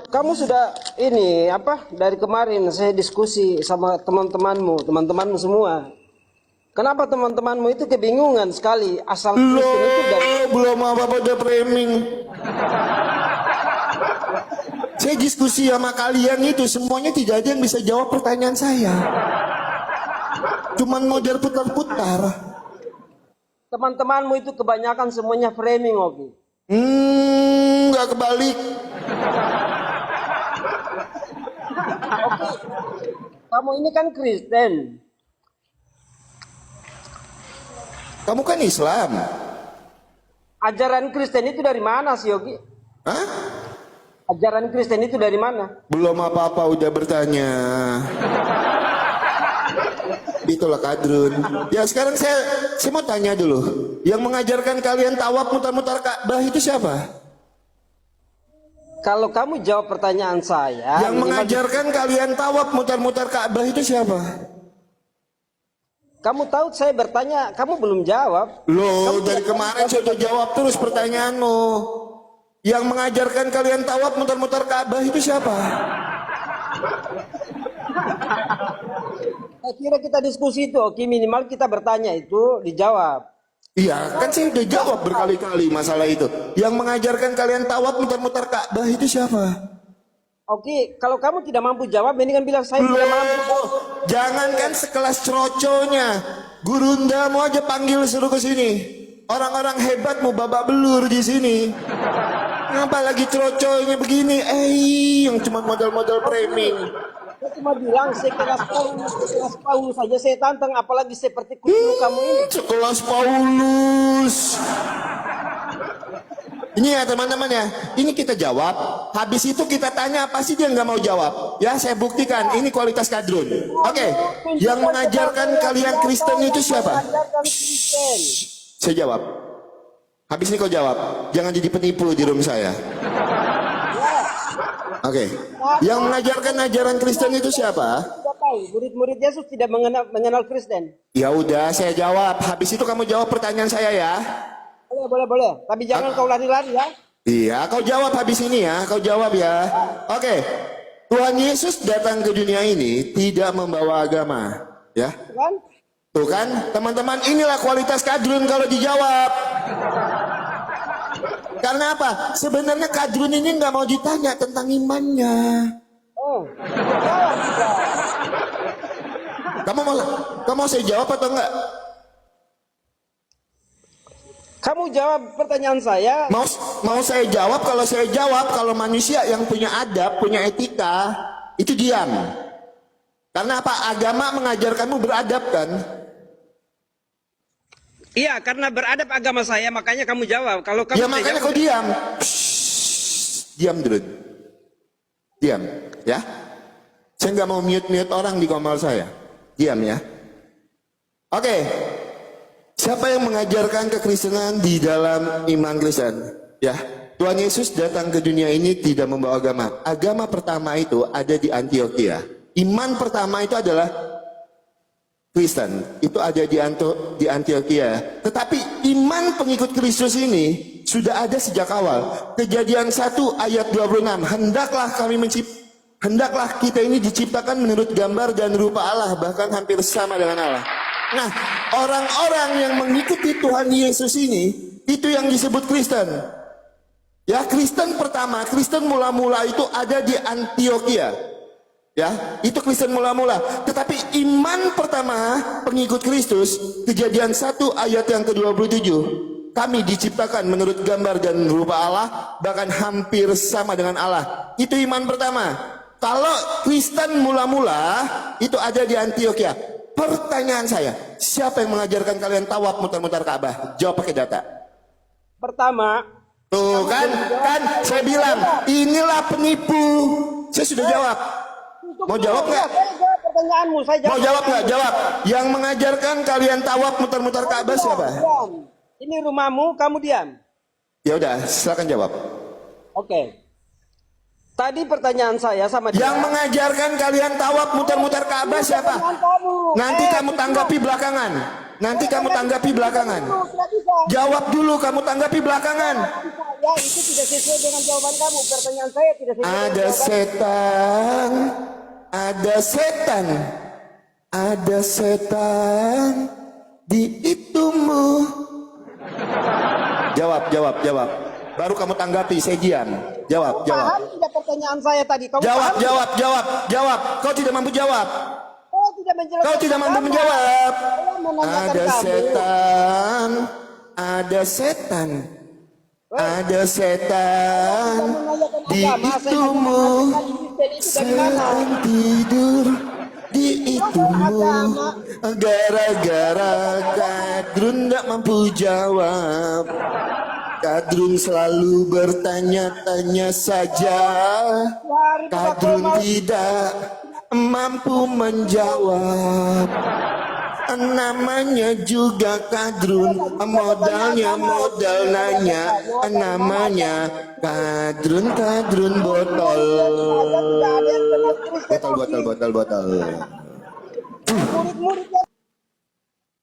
kamu sudah ini apa? Dari kemarin saya diskusi sama teman-temanmu semua. Kenapa teman-temanmu itu kebingungan sekali asal Kristen itu dari belum apa-apa udah framing. Saya diskusi sama kalian itu semuanya tidak ada yang bisa jawab pertanyaan saya. Cuman model putar-putar. teman-temanmu itu kebanyakan semuanya framing, Oki. Nggak kebalik. Oki, kamu ini kan Kristen. Kamu kan Islam. Ajaran Kristen itu dari mana sih, Oki? Hah? Ajaran Kristen itu dari mana? Belum apa-apa udah bertanya. Itulah kadrun. Ya sekarang saya mau tanya dulu. Yang mengajarkan kalian tawaf mutar-mutar Ka'bah itu siapa? Kalau kamu jawab pertanyaan saya, Yang mengajarkan kalian tawaf mutar-mutar Ka'bah itu siapa? kamu tahu saya bertanya, kamu belum jawab. Loh, dari kemarin saya udah jawab terus pertanyaanmu. Yang mengajarkan kalian tawaf mutar-mutar Ka'bah itu siapa? Saya kira kita diskusi itu, Oki, minimal kita bertanya itu dijawab. Iya, kan saya udah jawab berkali-kali masalah itu. Yang mengajarkan kalian tawaf mutar-mutar Ka'bah itu siapa? Oki, kalau kamu tidak mampu jawab, ini kan bilang saya tidak mampu. Jangankan sekelas ceroconya, gurundamu aja panggil suruh ke sini. Orang-orang hebat mau babak belur di sini. Ngapa lagi ceroconya begini? Yang cuma modal-modal framing. Saya cuma bilang sekelas Paulus saja saya tantang, apalagi seperti kutu kamu ini. Sekelas Paulus. Ini ya teman-teman ya, ini kita jawab. Habis itu kita tanya apa sih dia nggak mau jawab. Ya saya buktikan, ini kualitas kadrun. Oke, yang mengajarkan kalian Kristen itu siapa? Saya jawab. Habis ini kau jawab. Jangan jadi penipu di room saya. Oke, yang mengajarkan ajaran Kristen itu siapa? Tidak tahu, murid-murid Yesus tidak mengenal Kristen. Ya udah, saya jawab. Habis itu kamu jawab pertanyaan saya ya. Boleh. Tapi jangan kau lari-lari ya. Iya, kau jawab habis ini ya. Kau jawab ya. Oke. Tuhan Yesus datang ke dunia ini tidak membawa agama, ya. Kan? Tuh kan, teman-teman, inilah kualitas kadrun kalau dijawab. Karena apa? Sebenarnya kadrun ini nggak mau ditanya tentang imannya. Oh, jawab juga. Kamu mau saya jawab atau enggak? Kamu jawab pertanyaan saya. Mau saya jawab? Kalau saya jawab, kalau manusia yang punya adab, punya etika, itu diam. Karena apa? Agama mengajarkanmu beradab kan? Iya, karena beradab agama saya, makanya kamu jawab. Kalau kamu Ya makanya kau diam. Diam dulu. Diam, ya. Saya nggak mau mute orang di komal saya. Diam ya. Oke. Siapa yang mengajarkan kekristenan di dalam iman Kristen? Ya, Tuhan Yesus datang ke dunia ini tidak membawa agama. Agama pertama itu ada di Antioquia. Iman pertama itu adalah Kristen. Itu ada di Antioquia. Tetapi iman pengikut Kristus ini sudah ada sejak awal. Kejadian 1 ayat 26. Hendaklah kita ini diciptakan menurut gambar dan rupa Allah, bahkan hampir sama dengan Allah. Nah, orang-orang yang mengikuti Tuhan Yesus ini, itu yang disebut Kristen. Ya, Kristen pertama, Kristen mula-mula itu ada di Antioquia. Ya, itu Kristen mula-mula. Tetapi iman pertama pengikut Kristus, Kejadian 1 ayat yang ke-27. Kami diciptakan menurut gambar dan rupa Allah, bahkan hampir sama dengan Allah. Itu iman pertama. Kalau Kristen mula-mula itu ada di Antioquia. Pertanyaan saya, siapa yang mengajarkan kalian tawaf mutar-mutar Ka'bah? Jawab pakai data. pertama, Tuh kan saya bilang, inilah penipu. Saya sudah jawab. Mau jawab nggak? Saya jawab pertanyaanmu, saya jawab. Mau jawab nggak? Jawab. Yang mengajarkan kalian tawaf mutar-mutar Ka'bah siapa? Diam. Ini rumahmu, kamu diam. Ya udah, silakan jawab. Oke. Tadi pertanyaan saya sama dia. Yang mengajarkan kalian tawaf mutar-mutar Ka'bah siapa? Nanti kamu tanggapi belakangan. Nanti kamu tanggapi belakangan. Jawab dulu, kamu tanggapi belakangan. Ya, itu tidak sesuai dengan jawaban kamu. Pertanyaan saya tidak sesuai dengan Ada jawaban. setan, ada setan, ada setan di itumu. Jawab, jawab, jawab. Baru kamu tanggapi, saya diam. Jawab, jawab. Paham tidak pertanyaan saya tadi? Kamu Jawab, paham? jawab, jawab, jawab. Kau tidak mampu jawab. Oh, tidak menjelaskan. Kau tidak mampu kamu. menjawab. Saya menanyakan Ada kamu. setan, ada setan, ada setan di itumu. Setan tidur di itumu. Gara-gara Kadrun gak mampu jawab. Kadrun selalu bertanya-tanya saja. Kadrun tidak mampu menjawab. Namanya juga Kadrun, modalnya modal nanya. Namanya Kadrun botol. Botol. Murid-murid